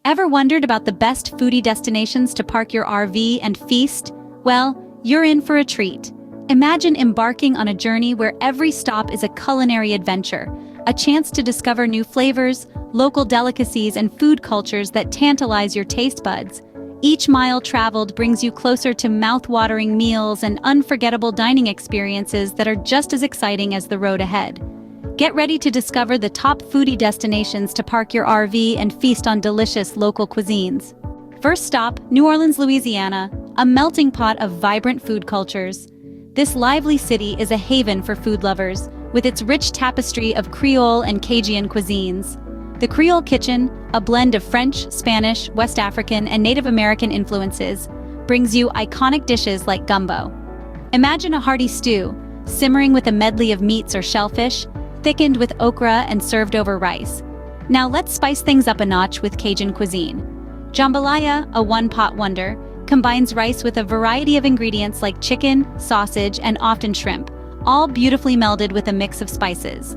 Ever wondered about the best foodie destinations to park your RV and feast? Well, you're in for a treat. Imagine embarking on a journey where every stop is a culinary adventure, a chance to discover new flavors, local delicacies, and food cultures that tantalize your taste buds. Each mile traveled brings you closer to mouth-watering meals and unforgettable dining experiences that are just as exciting as the road ahead. Get ready to discover the top foodie destinations to park your RV and feast on delicious local cuisines. First stop, New Orleans, Louisiana, a melting pot of vibrant food cultures. This lively city is a haven for food lovers, with its rich tapestry of Creole and Cajun cuisines. The Creole kitchen, a blend of French, Spanish, West African, and Native American influences, brings you iconic dishes like gumbo. Imagine a hearty stew, simmering with a medley of meats or shellfish, thickened with okra and served over rice. Now let's spice things up a notch with Cajun cuisine. Jambalaya, a one-pot wonder, combines rice with a variety of ingredients like chicken, sausage, and often shrimp, all beautifully melded with a mix of spices.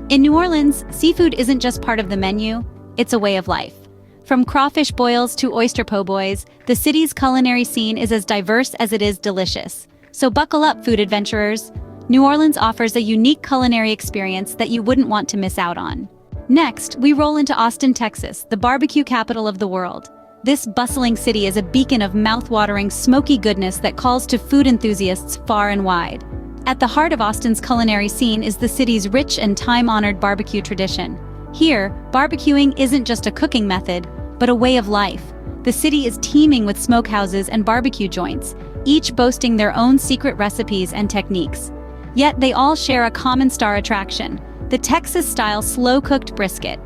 In New Orleans, seafood isn't just part of the menu, it's a way of life. From crawfish boils to oyster po' boys, the city's culinary scene is as diverse as it is delicious. So buckle up, food adventurers. New Orleans offers a unique culinary experience that you wouldn't want to miss out on. Next, we roll into Austin, Texas, the barbecue capital of the world. This bustling city is a beacon of mouth-watering, smoky goodness that calls to food enthusiasts far and wide. At the heart of Austin's culinary scene is the city's rich and time-honored barbecue tradition. Here, barbecuing isn't just a cooking method, but a way of life. The city is teeming with smokehouses and barbecue joints, each boasting their own secret recipes and techniques. Yet they all share a common star attraction: the Texas-style slow-cooked brisket.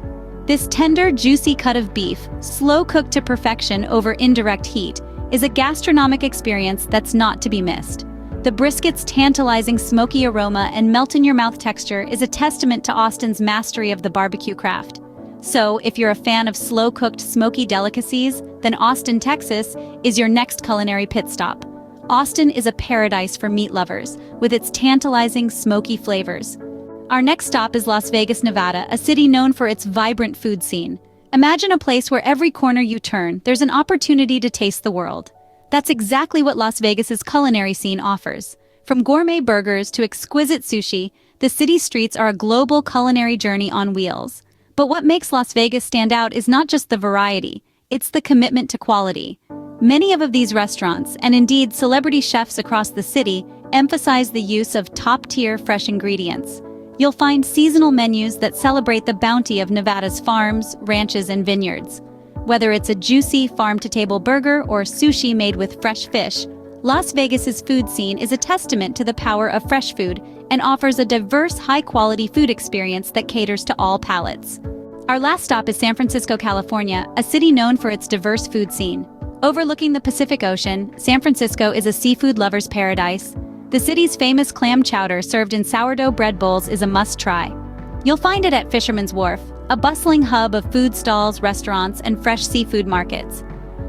This tender, juicy cut of beef, slow-cooked to perfection over indirect heat, is a gastronomic experience that's not to be missed. The brisket's tantalizing smoky aroma and melt-in-your-mouth texture is a testament to Austin's mastery of the barbecue craft. So, if you're a fan of slow-cooked, smoky delicacies, then Austin, Texas, is your next culinary pit stop. Austin is a paradise for meat lovers, with its tantalizing, smoky flavors. Our next stop is Las Vegas, Nevada, a city known for its vibrant food scene. Imagine a place where every corner you turn, there's an opportunity to taste the world. That's exactly what Las Vegas's culinary scene offers. From gourmet burgers to exquisite sushi, the city's streets are a global culinary journey on wheels. But what makes Las Vegas stand out is not just the variety, it's the commitment to quality. Many of these restaurants, and indeed celebrity chefs across the city, emphasize the use of top-tier fresh ingredients. You'll find seasonal menus that celebrate the bounty of Nevada's farms, ranches, and vineyards. Whether it's a juicy farm-to-table burger or sushi made with fresh fish, Las Vegas's food scene is a testament to the power of fresh food and offers a diverse, high-quality food experience that caters to all palates. Our last stop is San Francisco, California, a city known for its diverse food scene. Overlooking the Pacific Ocean, San Francisco is a seafood lover's paradise. The city's famous clam chowder served in sourdough bread bowls is a must-try. You'll find it at Fisherman's Wharf, a bustling hub of food stalls, restaurants, and fresh seafood markets.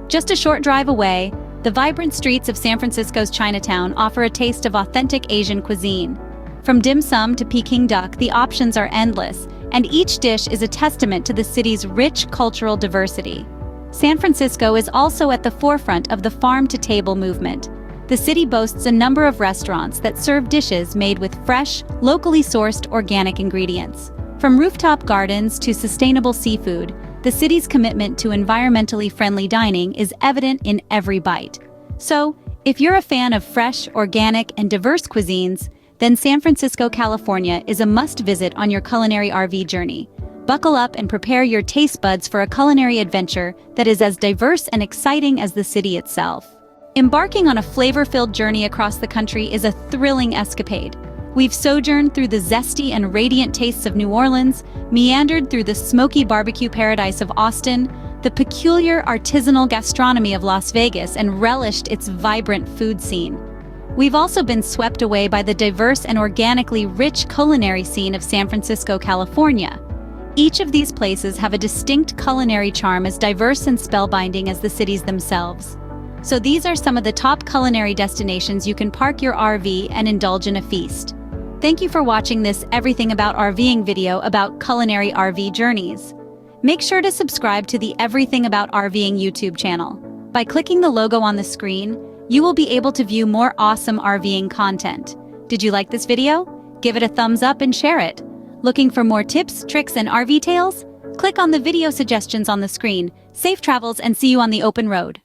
Just a short drive away, the vibrant streets of San Francisco's Chinatown offer a taste of authentic Asian cuisine. From dim sum to Peking duck, the options are endless, and each dish is a testament to the city's rich cultural diversity. San Francisco is also at the forefront of the farm-to-table movement. The city boasts a number of restaurants that serve dishes made with fresh, locally sourced organic ingredients. From rooftop gardens to sustainable seafood, the city's commitment to environmentally friendly dining is evident in every bite. So, if you're a fan of fresh, organic, and diverse cuisines, then San Francisco, California is a must-visit on your culinary RV journey. Buckle up and prepare your taste buds for a culinary adventure that is as diverse and exciting as the city itself. Embarking on a flavor-filled journey across the country is a thrilling escapade. We've sojourned through the zesty and radiant tastes of New Orleans, meandered through the smoky barbecue paradise of Austin, the peculiar artisanal gastronomy of Las Vegas, and relished its vibrant food scene. We've also been swept away by the diverse and organically rich culinary scene of San Francisco, California. Each of these places have a distinct culinary charm as diverse and spellbinding as the cities themselves. So these are some of the top culinary destinations you can park your RV and indulge in a feast. Thank you for watching this Everything About RVing video about culinary RV journeys. Make sure to subscribe to the Everything About RVing YouTube channel. By clicking the logo on the screen, you will be able to view more awesome RVing content. Did you like this video? Give it a thumbs up and share it. Looking for more tips, tricks, and RV tales? Click on the video suggestions on the screen. Safe travels and see you on the open road.